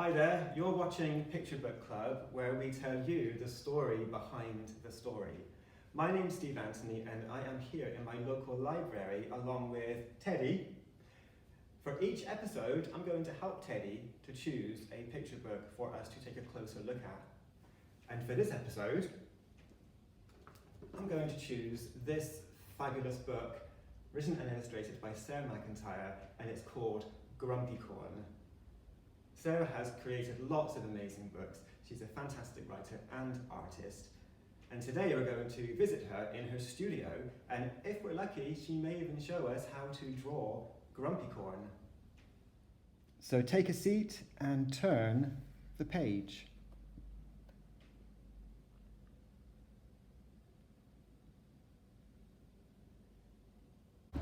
Hi there, you're watching Picture Book Club, where we tell you the story behind the story. My name's Steve Anthony and I am here in my local library along with Teddy. For each episode, I'm going to help Teddy to choose a picture book for us to take a closer look at. And for this episode, I'm going to choose this fabulous book written and illustrated by Sarah McIntyre, and it's called Grumpycorn. Sarah has created lots of amazing books. She's a fantastic writer and artist. And today we're going to visit her in her studio, and if we're lucky, she may even show us how to draw Grumpycorn. So take a seat and turn the page. I'm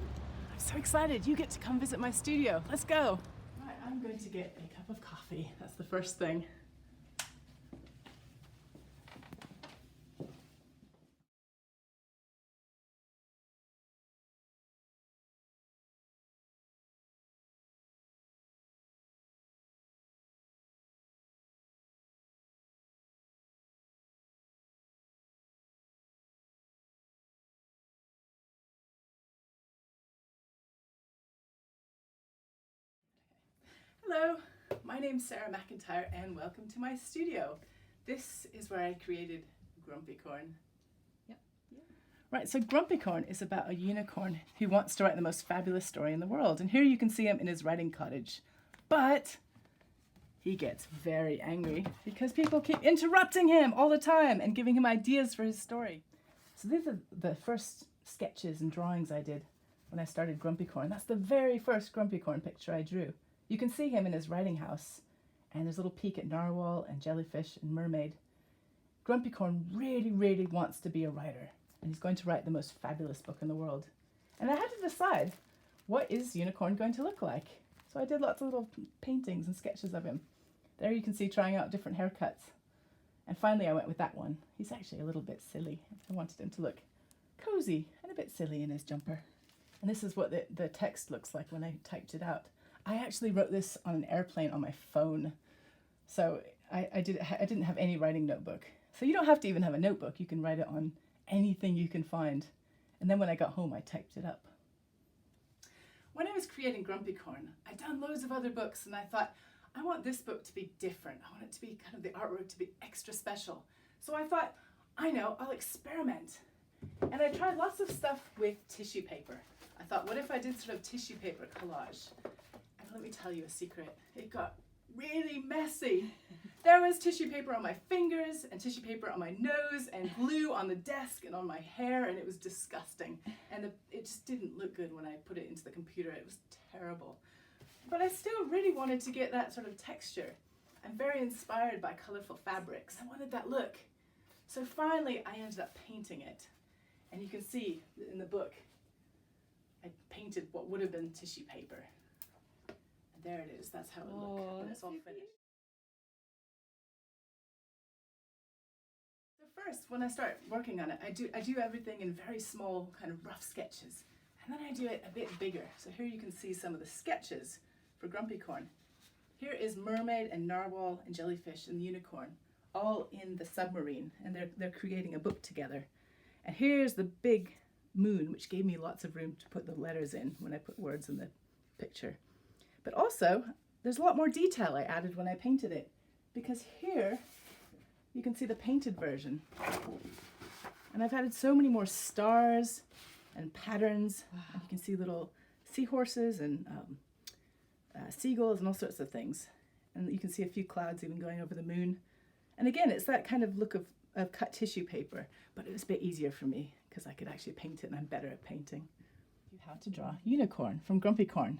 so excited. You get to come visit my studio. Let's go. Right, I'm going to get a cup of coffee. That's the first thing. Hello, my name's Sarah McIntyre and welcome to my studio. This is where I created Grumpycorn. Yep. Right, so Grumpycorn is about a unicorn who wants to write the most fabulous story in the world. And here you can see him in his writing cottage. But he gets very angry because people keep interrupting him all the time and giving him ideas for his story. So these are the first sketches and drawings I did when I started Grumpycorn. That's the very first Grumpycorn picture I drew. You can see him in his writing house, and there's a little peek at narwhal and jellyfish and mermaid. Grumpycorn really wants to be a writer, and he's going to write the most fabulous book in the world. And I had to decide, what is Unicorn going to look like? So I did lots of little paintings and sketches of him. There you can see trying out different haircuts. And finally I went with that one. He's actually a little bit silly. I wanted him to look cozy and a bit silly in his jumper. And this is what the text looks like when I typed it out. I actually wrote this on an airplane on my phone. So I didn't have any writing notebook. So you don't have to even have a notebook. You can write it on anything you can find. And then when I got home, I typed it up. When I was creating Grumpycorn, I'd done loads of other books and I thought, I want this book to be different. I want it to be kind of the artwork to be extra special. So I thought, I know, I'll experiment. And I tried lots of stuff with tissue paper. I thought, what if I did sort of tissue paper collage? Let me tell you a secret. It got really messy. There was tissue paper on my fingers and tissue paper on my nose and glue on the desk and on my hair, and it was disgusting. And it just didn't look good when I put it into the computer. It was terrible. But I still really wanted to get that sort of texture. I'm very inspired by colorful fabrics. I wanted that look. So finally I ended up painting it. And you can see in the book, I painted what would have been tissue paper. There it is, that's how it looks when it's all finished. So first, when I start working on it, I do everything in very small, kind of rough sketches. And then I do it a bit bigger. So here you can see some of the sketches for Grumpycorn. Here is mermaid and narwhal and jellyfish and the unicorn, all in the submarine. And they're creating a book together. And here's the big moon, which gave me lots of room to put the letters in when I put words in the picture. But also, there's a lot more detail I added when I painted it, because here you can see the painted version. And I've added so many more stars and patterns. Wow. And you can see little seahorses and seagulls and all sorts of things. And you can see a few clouds even going over the moon. And again, it's that kind of look of cut tissue paper, but it was a bit easier for me because I could actually paint it and I'm better at painting. How to draw Unicorn from Grumpycorn.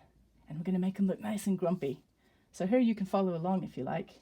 And we're going to make them look nice and grumpy. So here you can follow along if you like.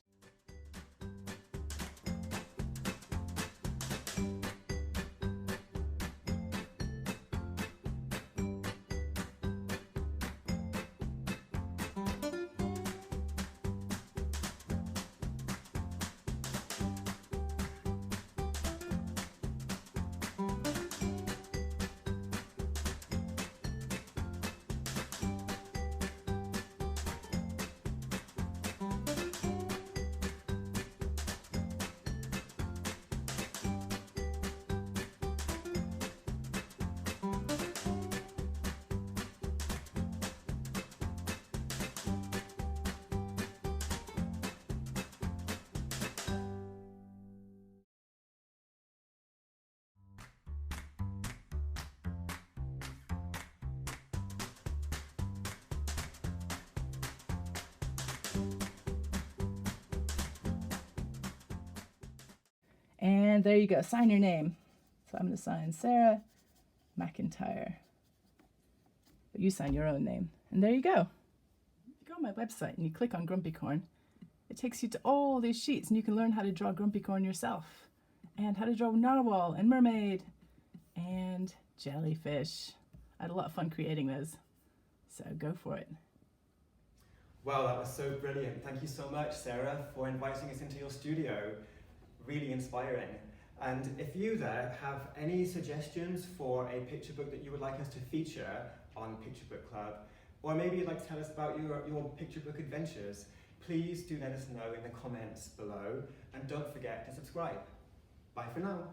And there you go, sign your name. So I'm going to sign Sarah McIntyre. But you sign your own name. And there you go. If you go on my website and you click on Grumpycorn, it takes you to all these sheets and you can learn how to draw Grumpycorn yourself. And how to draw narwhal and mermaid and jellyfish. I had a lot of fun creating those. So go for it. Wow, that was so brilliant. Thank you so much, Sarah, for inviting us into your studio. Really inspiring. And if you there have any suggestions for a picture book that you would like us to feature on Picture Book Club, or maybe you'd like to tell us about your picture book adventures, please do let us know in the comments below, and don't forget to subscribe. Bye for now.